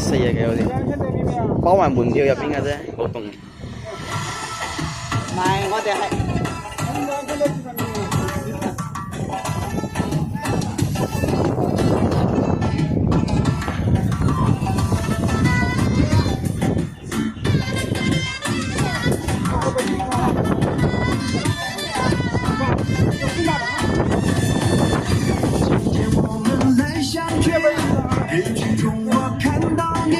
40幾好似，包埋門票入邊嘅啫，冇動。唔係，我哋係。人群中我看到你，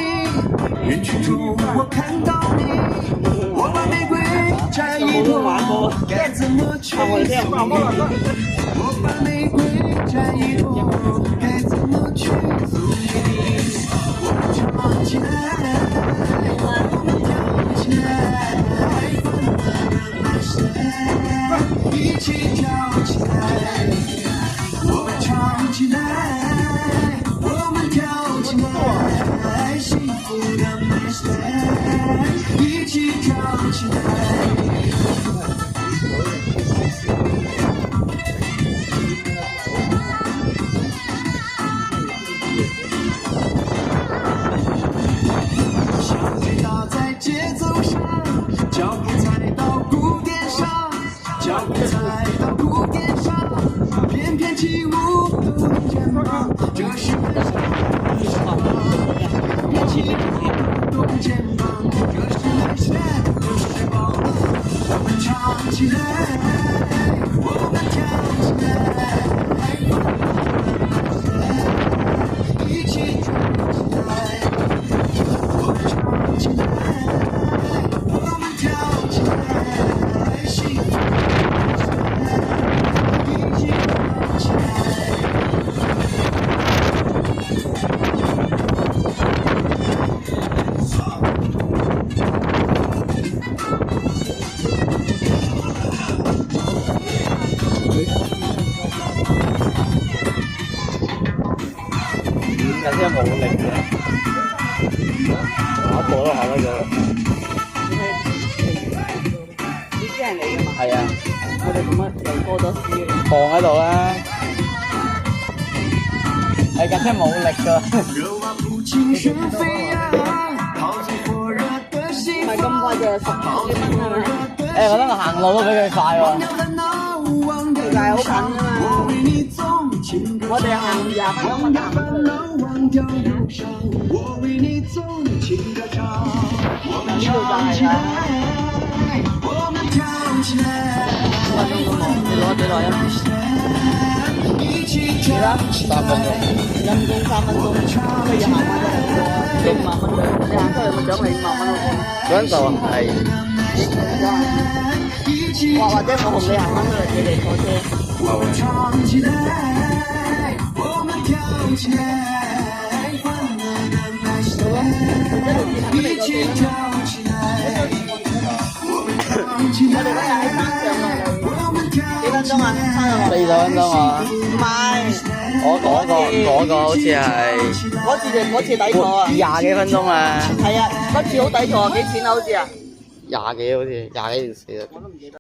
人群中我看到你，我把玫瑰摘一朵，该怎么去送你？我把玫瑰摘一朵，该怎么去送你？我们唱起来，我们跳起来，欢乐的满身，一起跳起来，我们唱起来。幸福的美食，一起跳起来。小腿搭在节奏上，脚步踩到鼓点上，脚步踩到鼓点上，翩翩起舞，抖动肩膀，这是动肩膀，这是美学，这是宝藏。我们唱起来，我们跳起来，一起跳起来。我们唱起来，我们跳起来，幸福的一起跳起来。架車冇力嘅，跑步都跑得咗。呢啲係你㗎嘛？係啊，我哋做乜又過咗市嘅？放喺度啦。係架車冇力㗎。唔係咁快就10幾蚊係咪？我覺得我行路都比佢快喎。條街好近啊嘛，我哋行20分鐘行過去。呢度就係啦。5分鐘都冇，你攞幾耐啊？幾啦3分鐘。陰公3分鐘，不如行翻出嚟俾5萬蚊佢，你行出嚟咪獎你5萬蚊咯。嗰陣就係。或者我同你行翻出嚟，你哋坐車。我们唱起来，我们跳起來，歡樂的來勢，一起跳起來。我們唱起來，我們跳幾分鐘啊？40分鐘啊？唔係，嗰個好似係嗰次抵坐啊20幾分鐘啊？係啊，嗰次好抵坐啊，幾錢啊？好似啊20幾好似20幾定40。我都唔記得。